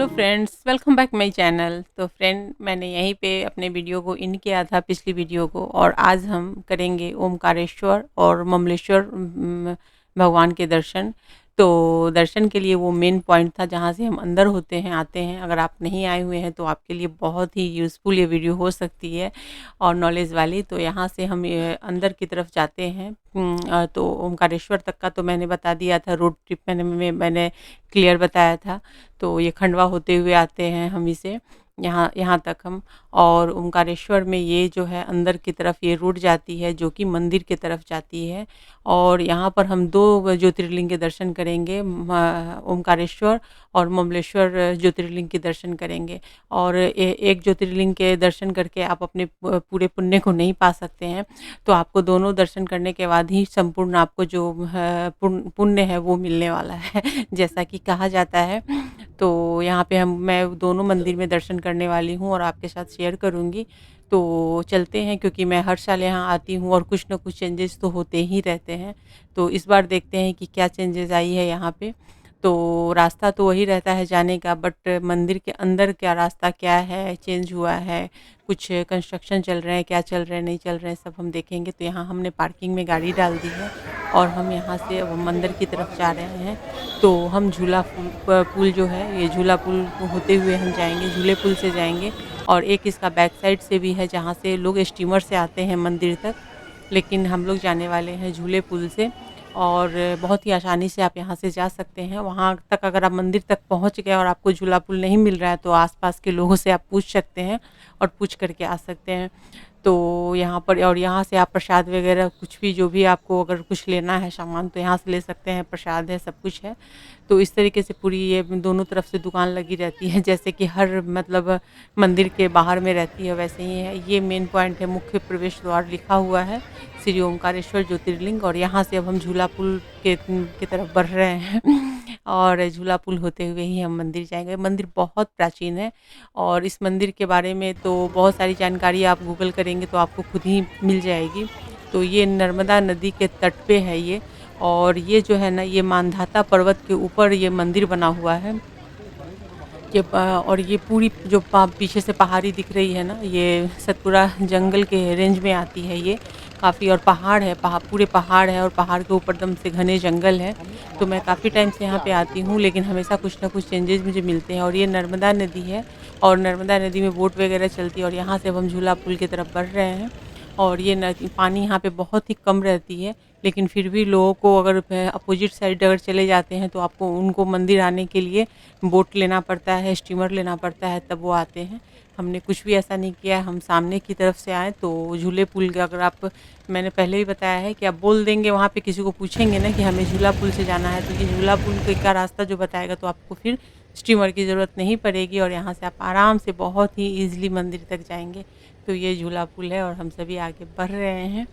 Hello friends, welcome back my channel. तो friend, मैंने यहीं पे अपने वीडियो को इन किया था, पिछली वीडियो को, और आज हम करेंगे ओमकारेश्वर और ममलेश्वर भगवान के दर्शन। तो दर्शन के लिए वो मेन पॉइंट था जहाँ से हम अंदर होते हैं, आते हैं। अगर आप नहीं आए हुए हैं तो आपके लिए बहुत ही यूज़फुल ये वीडियो हो सकती है और नॉलेज वाली। तो यहाँ से हम अंदर की तरफ जाते हैं। तो ओमकारेश्वर तक का तो मैंने बता दिया था, रोड ट्रिप मैंने क्लियर बताया था। तो ये खंडवा होते हुए आते हैं हम इसे यहाँ यहाँ तक हम। और ओमकारेश्वर में ये जो है अंदर की तरफ ये रूट जाती है जो कि मंदिर की तरफ जाती है। और यहाँ पर हम दो ज्योतिर्लिंग के दर्शन करेंगे, ओमकारेश्वर और ममलेश्वर ज्योतिर्लिंग के दर्शन करेंगे। और एक ज्योतिर्लिंग के दर्शन करके आप अपने पूरे पुण्य को नहीं पा सकते हैं। तो आपको दोनों दर्शन करने के बाद ही संपूर्ण आपको जो पुण्य है वो मिलने वाला है जैसा कि कहा जाता है। तो यहाँ पे मैं दोनों मंदिर में दर्शन करने वाली हूँ और आपके साथ शेयर करूँगी। तो चलते हैं, क्योंकि मैं हर साल यहाँ आती हूँ और कुछ ना कुछ चेंजेस तो होते ही रहते हैं। तो इस बार देखते हैं कि क्या चेंजेस आई है यहाँ पे। तो रास्ता तो वही रहता है जाने का, बट मंदिर के अंदर क्या रास्ता क्या है, चेंज हुआ है, कुछ कंस्ट्रक्शन चल रहे हैं, क्या चल रहे हैं, नहीं चल रहे हैं, सब हम देखेंगे। तो यहाँ हमने पार्किंग में गाड़ी डाल दी है और हम यहाँ से अब मंदिर की तरफ जा रहे हैं। तो हम झूला पुल जो है, ये झूला पुल होते हुए हम जाएंगे, झूले पुल से जाएंगे। और एक इसका बैक साइड से भी है जहाँ से लोग स्टीमर से आते हैं मंदिर तक, लेकिन हम लोग जाने वाले हैं झूले पुल से। और बहुत ही आसानी से आप यहाँ से जा सकते हैं वहाँ तक। अगर आप मंदिर तक पहुँच गए और आपको झूला पुल नहीं मिल रहा है तो आसपास के लोगों से आप पूछ सकते हैं और पूछ करके आ सकते हैं। तो यहाँ पर, और यहाँ से आप प्रसाद वगैरह कुछ भी, जो भी आपको अगर कुछ लेना है सामान, तो यहाँ से ले सकते हैं। प्रसाद है, सब कुछ है। तो इस तरीके से पूरी ये दोनों तरफ से दुकान लगी रहती है, जैसे कि हर मतलब मंदिर के बाहर में रहती है वैसे ही है। ये मेन पॉइंट है, मुख्य प्रवेश द्वार लिखा हुआ है श्री ओमकारेश्वर ज्योतिर्लिंग। और यहाँ से अब हम झूला पुल की तरफ बढ़ रहे हैं और झूला पुल होते हुए ही हम मंदिर जाएंगे। मंदिर बहुत प्राचीन है और इस मंदिर के बारे में तो बहुत सारी जानकारी आप गूगल करेंगे तो आपको खुद ही मिल जाएगी। तो ये नर्मदा नदी के तट पे है ये। और ये जो है ना, ये मांधाता पर्वत के ऊपर ये मंदिर बना हुआ है। और ये पूरी जो पीछे से पहाड़ी दिख रही है ना, ये सतपुरा जंगल के रेंज में आती है ये काफ़ी। और पहाड़ है, पूरे पहाड़ है और पहाड़ के ऊपर एकदम से घने जंगल है। तो मैं काफ़ी टाइम से यहाँ पे आती हूँ, लेकिन हमेशा कुछ ना कुछ चेंजेस मुझे मिलते हैं। और ये नर्मदा नदी है और नर्मदा नदी में बोट वगैरह चलती है। और यहाँ से अब हम झूला पुल की तरफ बढ़ रहे हैं। और ये नदी, पानी यहाँ पे बहुत ही कम रहती है, लेकिन फिर भी लोगों को, अगर अपोजिट साइड अगर चले जाते हैं तो आपको उनको मंदिर आने के लिए बोट लेना पड़ता है, स्टीमर लेना पड़ता है, तब वो आते हैं। हमने कुछ भी ऐसा नहीं किया है, हम सामने की तरफ से आए। तो झूले पुल का अगर आप, मैंने पहले ही बताया है कि आप बोल देंगे वहाँ पे, किसी को पूछेंगे ना कि हमें झूला पुल से जाना है, तो ये झूला पुल का रास्ता जो बताएगा, तो आपको फिर स्टीमर की ज़रूरत नहीं पड़ेगी और यहाँ से आप आराम से बहुत ही ईज़िली मंदिर तक जाएँगे। तो ये झूला पुल है और हम सभी आगे बढ़ रहे हैं।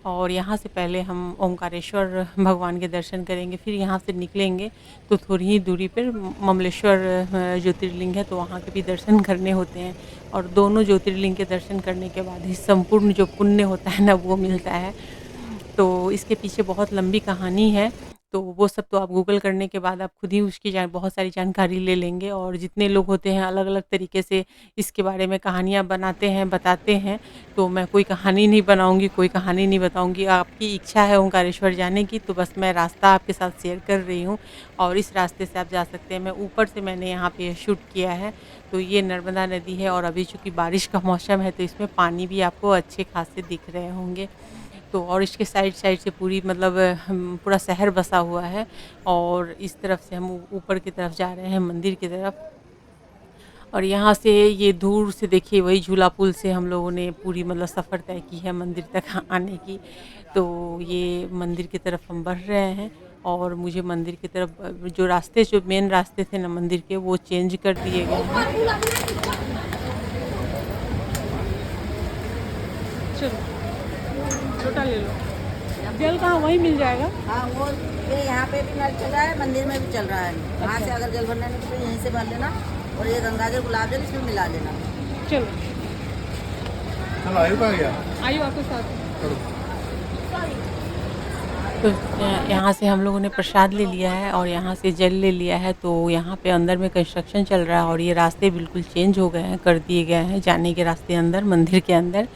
और यहाँ से पहले हम ओमकारेश्वर भगवान के दर्शन करेंगे, फिर यहाँ से निकलेंगे तो थोड़ी ही दूरी पर ममलेश्वर ज्योतिर्लिंग है, तो वहाँ के भी दर्शन करने होते हैं। और दोनों ज्योतिर्लिंग के दर्शन करने के बाद ही संपूर्ण जो पुण्य होता है ना, वो मिलता है। तो इसके पीछे बहुत लंबी कहानी है, तो वो सब तो आप गूगल करने के बाद आप खुद ही उसकी बहुत सारी जानकारी ले लेंगे। और जितने लोग होते हैं अलग अलग तरीके से इसके बारे में कहानियाँ बनाते हैं, बताते हैं। तो मैं कोई कहानी नहीं बनाऊंगी, कोई कहानी नहीं बताऊंगी। आपकी इच्छा है ओंकारेश्वर जाने की, तो बस मैं रास्ता आपके साथ शेयर कर रही हूँ और इस रास्ते से आप जा सकते हैं। मैं ऊपर से मैंने यहाँ पे शूट किया है। तो ये नर्मदा नदी है और अभी चूँकि बारिश का मौसम है तो इसमें पानी भी आपको अच्छे खासे दिख रहे होंगे। तो और इसके साइड साइड से पूरी मतलब पूरा शहर बसा हुआ है। और इस तरफ से हम ऊपर की तरफ जा रहे हैं, मंदिर की तरफ। और यहाँ से ये दूर से देखिए, वही झूला पुल से हम लोगों ने पूरी मतलब सफ़र तय की है मंदिर तक आने की। तो ये मंदिर की तरफ हम बढ़ रहे हैं। और मुझे मंदिर की तरफ जो रास्ते, जो मेन रास्ते थे ना मंदिर के, वो चेंज कर दिए गए हैं। चलो, छोटा ले लो। जल कहाँ, वहीं मिल जाएगा। हाँ, वो ये यहाँ पे भी नल चल रहा है, मंदिर में भी चल रहा है। वहाँ से अगर जल भरना है तो यहीं से भर लेना और ये गंगा जल, गुलाब जल इसमें मिला लेना। चलो चलो आयु कहाँ गया? आयु आपके साथ। चलो। तो तो यहाँ से हम लोगों ने प्रसाद ले लिया है और यहाँ से जल ले लिया है। तो यहाँ पे अंदर में कंस्ट्रक्शन चल रहा है और ये रास्ते बिल्कुल चेंज हो गए हैं, कर दिए गए हैं जाने के रास्ते अंदर मंदिर के अंदर।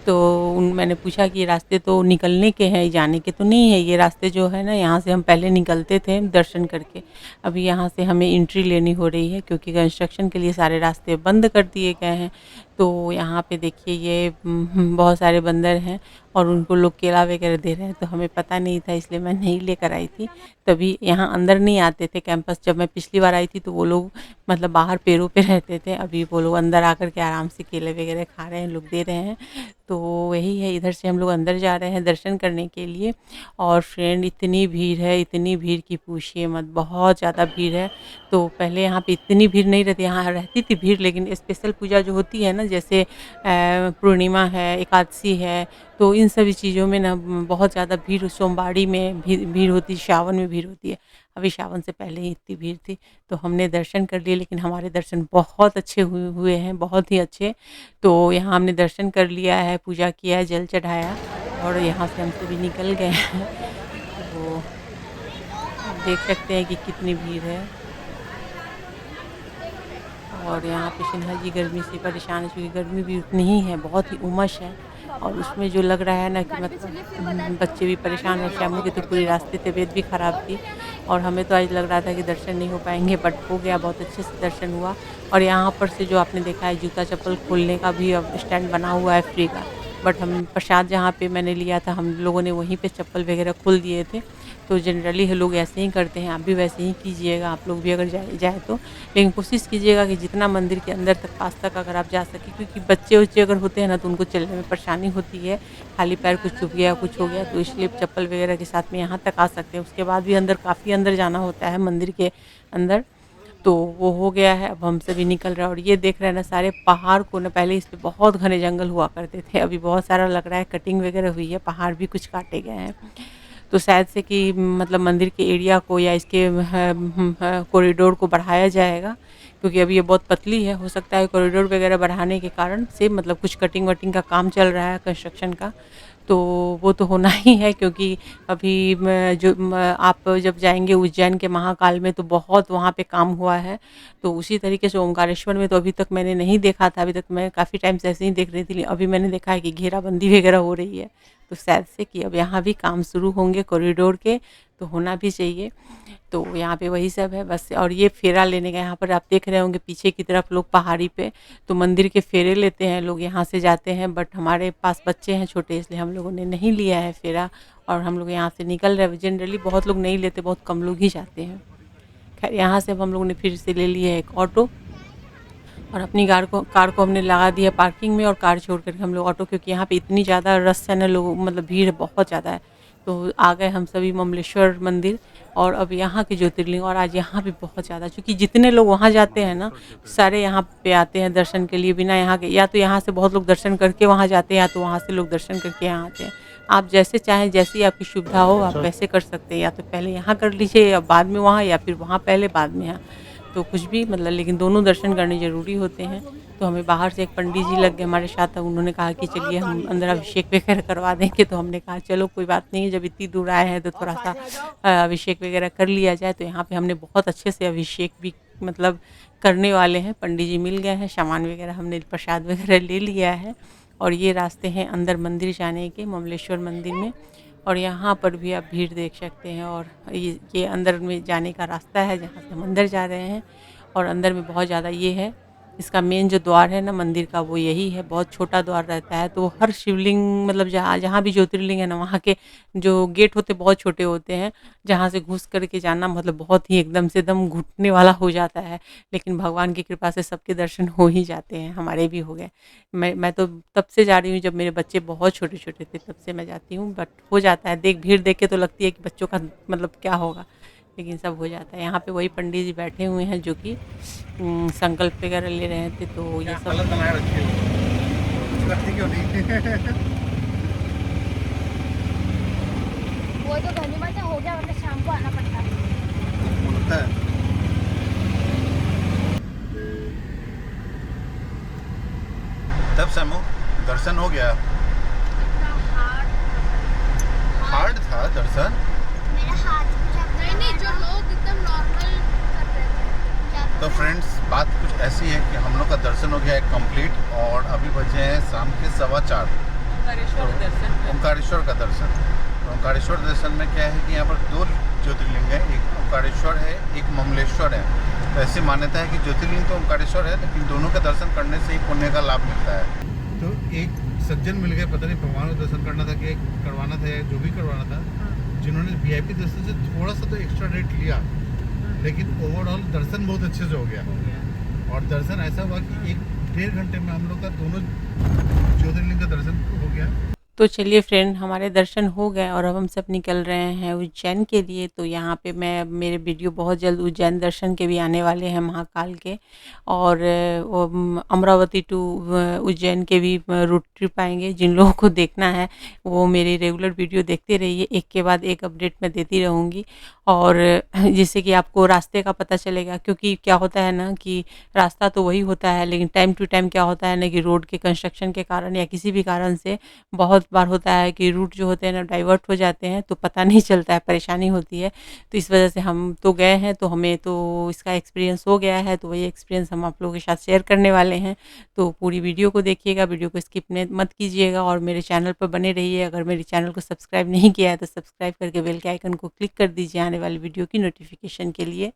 तो मैंने पूछा कि ये रास्ते तो निकलने के हैं, जाने के तो नहीं है। ये रास्ते जो है ना, यहाँ से हम पहले निकलते थे दर्शन करके, अभी यहाँ से हमें एंट्री लेनी हो रही है क्योंकि कंस्ट्रक्शन के लिए सारे रास्ते बंद कर दिए गए हैं। तो यहाँ पे देखिए ये बहुत सारे बंदर हैं और उनको लोग केला वगैरह दे रहे हैं। तो हमें पता नहीं था, इसलिए मैं नहीं लेकर आई थी। तभी यहाँ अंदर नहीं आते थे कैंपस, जब मैं पिछली बार आई थी तो वो लोग मतलब बाहर पेड़ों पे रहते थे। अभी वो लोग अंदर आकर के आराम से केले वगैरह खा रहे हैं, लोग दे रहे हैं। तो वही है, इधर से हम लोग अंदर जा रहे हैं दर्शन करने के लिए। और फ्रेंड इतनी भीड़ है, इतनी भीड़ की पूछिए मत, बहुत ज़्यादा भीड़ है। तो पहले यहाँ पे इतनी भीड़ नहीं रहती, यहाँ रहती थी भीड़, लेकिन स्पेशल पूजा जो होती है ना, जैसे पूर्णिमा है, एकादशी है, तो इन सभी चीज़ों में ना बहुत ज़्यादा भीड़, सोमवारी में भीड़ होती है, सावन में भीड़ होती है। अभी सावन से पहले ही इतनी भीड़ थी। तो हमने दर्शन कर लिए, लेकिन हमारे दर्शन बहुत अच्छे हुए हैं, बहुत ही अच्छे। तो यहाँ हमने दर्शन कर लिया है, पूजा किया है, जल चढ़ाया और यहाँ से हम सभी निकल गए हैं। तो आप देख सकते हैं कि कितनी भीड़ है। और यहाँ पे सिन्हा जी गर्मी से परेशान है, क्योंकि गर्मी भी उतनी ही है, बहुत ही उमस है। और उसमें जो लग रहा है ना कि मतलब बच्चे भी परेशान हैं। श्यामू की तो पूरी रास्ते तबीयत भी ख़राब थी और हमें तो आज लग रहा था कि दर्शन नहीं हो पाएंगे, बट हो गया, बहुत अच्छे से दर्शन हुआ। और यहाँ पर से जो आपने देखा है, जूता चप्पल खोलने का भी अब स्टैंड बना हुआ है फ्री का। बट हम प्रसाद जहाँ पे मैंने लिया था, हम लोगों ने वहीं पे चप्पल वगैरह खोल दिए थे। तो जनरली लोग ऐसे ही करते हैं, आप भी वैसे ही कीजिएगा, आप लोग भी अगर जाए तो। लेकिन कोशिश कीजिएगा कि जितना मंदिर के अंदर तक, पास तक अगर आप जा सकें, क्योंकि बच्चे उच्चे अगर होते हैं ना तो उनको चलने में परेशानी होती है, खाली पैर कुछ चुभ गया, कुछ हो गया, तो इसलिए चप्पल वगैरह के साथ में यहाँ तक आ सकते हैं। उसके बाद भी अंदर, काफ़ी अंदर जाना होता है मंदिर के अंदर। तो वो हो गया है, अब हम सभी निकल रहे हैं। और ये देख रहे हैं ना, सारे पहाड़ को ना, पहले इस पे बहुत घने जंगल हुआ करते थे, अभी बहुत सारा लग रहा है कटिंग वगैरह हुई है, पहाड़ भी कुछ काटे गए हैं। तो शायद से कि मतलब मंदिर के एरिया को या इसके कॉरिडोर को बढ़ाया जाएगा, क्योंकि अभी ये बहुत पतली है। हो सकता है कॉरिडोर वगैरह बढ़ाने के कारण से मतलब कुछ कटिंग वटिंग का काम चल रहा है, कंस्ट्रक्शन का। तो वो तो होना ही है, क्योंकि अभी आप जब जाएंगे उज्जैन के महाकाल में तो बहुत वहाँ पे काम हुआ है। तो उसी तरीके से ओमकारेश्वर में तो अभी तक मैंने नहीं देखा था, अभी तक मैं काफ़ी टाइम से ऐसे ही देख रही थी। अभी मैंने देखा है कि घेराबंदी वगैरह हो रही है, तो शायद से कि अब यहाँ भी काम शुरू होंगे कॉरिडोर के, तो होना भी चाहिए। तो यहाँ पे वही सब है बस। और ये फेरा लेने का, यहाँ पर आप देख रहे होंगे पीछे की तरफ लोग पहाड़ी पे तो मंदिर के फेरे लेते हैं, लोग यहाँ से जाते हैं। बट हमारे पास बच्चे हैं छोटे, इसलिए हम लोगों ने नहीं लिया है फेरा और हम लोग यहाँ से निकल रहे हैं। जनरली बहुत लोग नहीं लेते, बहुत कम लोग ही जाते हैं। खैर यहाँ से अब हम लोगों ने फिर से ले लिया है एक ऑटो और अपनी कार को हमने लगा दिया पार्किंग में और कार छोड़ कर हम लोग ऑटो, क्योंकि यहाँ पे इतनी ज़्यादा रश है ना, लोग मतलब भीड़ बहुत ज़्यादा है। तो आ गए हम सभी ममलेश्वर मंदिर और अब यहाँ के ज्योतिर्लिंग। और आज यहाँ भी बहुत ज़्यादा, क्योंकि जितने लोग वहाँ जाते हैं ना, सारे यहाँ पे आते हैं दर्शन के लिए बिना यहाँ के। या तो यहाँ से बहुत लोग दर्शन करके वहाँ जाते हैं, या तो वहाँ से लोग दर्शन करके यहाँ आते हैं। आप जैसे चाहें, जैसी आपकी सुविधा हो आप वैसे कर सकते हैं। या तो पहले यहाँ कर लीजिए या बाद में वहाँ, या फिर वहाँ पहले बाद में यहाँ, तो कुछ भी मतलब, लेकिन दोनों दर्शन करने ज़रूरी होते हैं। तो हमें बाहर से एक पंडित जी लग गए हमारे साथ, उन्होंने कहा कि चलिए हम अंदर अभिषेक वगैरह करवा देंगे। तो हमने कहा चलो कोई बात नहीं है, जब इतनी दूर आए हैं तो थोड़ा सा अभिषेक वगैरह कर लिया जाए। तो यहाँ पे हमने बहुत अच्छे से अभिषेक भी मतलब करने वाले हैं, पंडित जी मिल गए हैं, सामान वगैरह हमने प्रसाद वगैरह ले लिया है। और ये रास्ते हैं अंदर मंदिर जाने के, ममलेश्वर मंदिर में। और यहाँ पर भी आप भीड़ देख सकते हैं। और ये अंदर में जाने का रास्ता है जहाँ से हम अंदर जा रहे हैं। और अंदर में बहुत ज़्यादा ये है, इसका मेन जो द्वार है ना मंदिर का, वो यही है, बहुत छोटा द्वार रहता है। तो हर शिवलिंग मतलब जहाँ भी ज्योतिर्लिंग है ना, वहाँ के जो गेट होते बहुत छोटे होते हैं, जहाँ से घुस करके जाना मतलब बहुत ही एकदम से दम घुटने वाला हो जाता है। लेकिन भगवान की कृपा से सबके दर्शन हो ही जाते हैं, हमारे भी हो गए। मैं तो तब से जा रही हूँ जब मेरे बच्चे बहुत छोटे छोटे थे, तब से मैं जाती हूँ। बट हो जाता है, भीड़ देख के तो लगती है कि बच्चों का मतलब क्या होगा, लेकिन सब हो जाता है। यहाँ पे वही पंडित जी बैठे हुए हैं जो कि संकल्प वगैरह ले रहे थे। तो ये सब वो तो गनीमत है, हो गया, वरना शाम को आना पड़ता है। तब समूह दर्शन हो गया। हार्ड था दर्शन। तो फ्रेंड्स, बात कुछ ऐसी है कि हम लोग का दर्शन हो गया है कंप्लीट और अभी बजे हैं शाम के 4:15। ओमकारेश्वर दर्शन। ओमकारेश्वर का दर्शन। तो ओमकारेश्वर दर्शन में क्या है कि यहाँ पर 2 ज्योतिर्लिंग है, एक ओमकारेश्वर है, एक ममलेश्वर है। तो ऐसी मान्यता है कि ज्योतिर्लिंग तो ओमकारेश्वर है, लेकिन दोनों का दर्शन करने से ही पुण्य का लाभ मिलता है। तो एक सज्जन मिल गए, पता नहीं भगवान को दर्शन करना था कि करवाना था या जो भी करवाना था, जिन्होंने वीआईपी दर्शन से थोड़ा सा तो एक्स्ट्रा रेट लिया, लेकिन ओवरऑल दर्शन बहुत अच्छे से हो गया। और दर्शन ऐसा हुआ कि 1-1.5 घंटे में हम लोग का दोनों ज्योतिर्लिंग का दर्शन हो गया। तो चलिए फ्रेंड, हमारे दर्शन हो गए और अब हम सब निकल रहे हैं उज्जैन के लिए। तो यहाँ पे मैं मेरे वीडियो बहुत जल्द उज्जैन दर्शन के भी आने वाले हैं, महाकाल के, और अमरावती टू उज्जैन के भी रूट ट्रिप आएंगे। जिन लोगों को देखना है वो मेरी रेगुलर वीडियो देखते रहिए, एक के बाद एक अपडेट मैं देती रहूँगी, और जिससे कि आपको रास्ते का पता चलेगा। क्योंकि क्या होता है ना कि रास्ता तो वही होता है, लेकिन टाइम टू टाइम क्या होता है ना कि रोड के कंस्ट्रक्शन के कारण या किसी भी कारण से बहुत बार होता है कि रूट जो होते हैं ना डाइवर्ट हो जाते हैं, तो पता नहीं चलता है, परेशानी होती है। तो इस वजह से हम तो गए हैं, तो हमें तो इसका एक्सपीरियंस हो गया है, तो वही एक्सपीरियंस हम आप लोगों के साथ शेयर करने वाले हैं। तो पूरी वीडियो को देखिएगा, वीडियो को स्किप मत कीजिएगा और मेरे चैनल पर बने रहिए। अगर मेरे चैनल को सब्सक्राइब नहीं किया है तो सब्सक्राइब करके बेल के आइकन को क्लिक कर दीजिए आने वाली वीडियो की नोटिफिकेशन के लिए।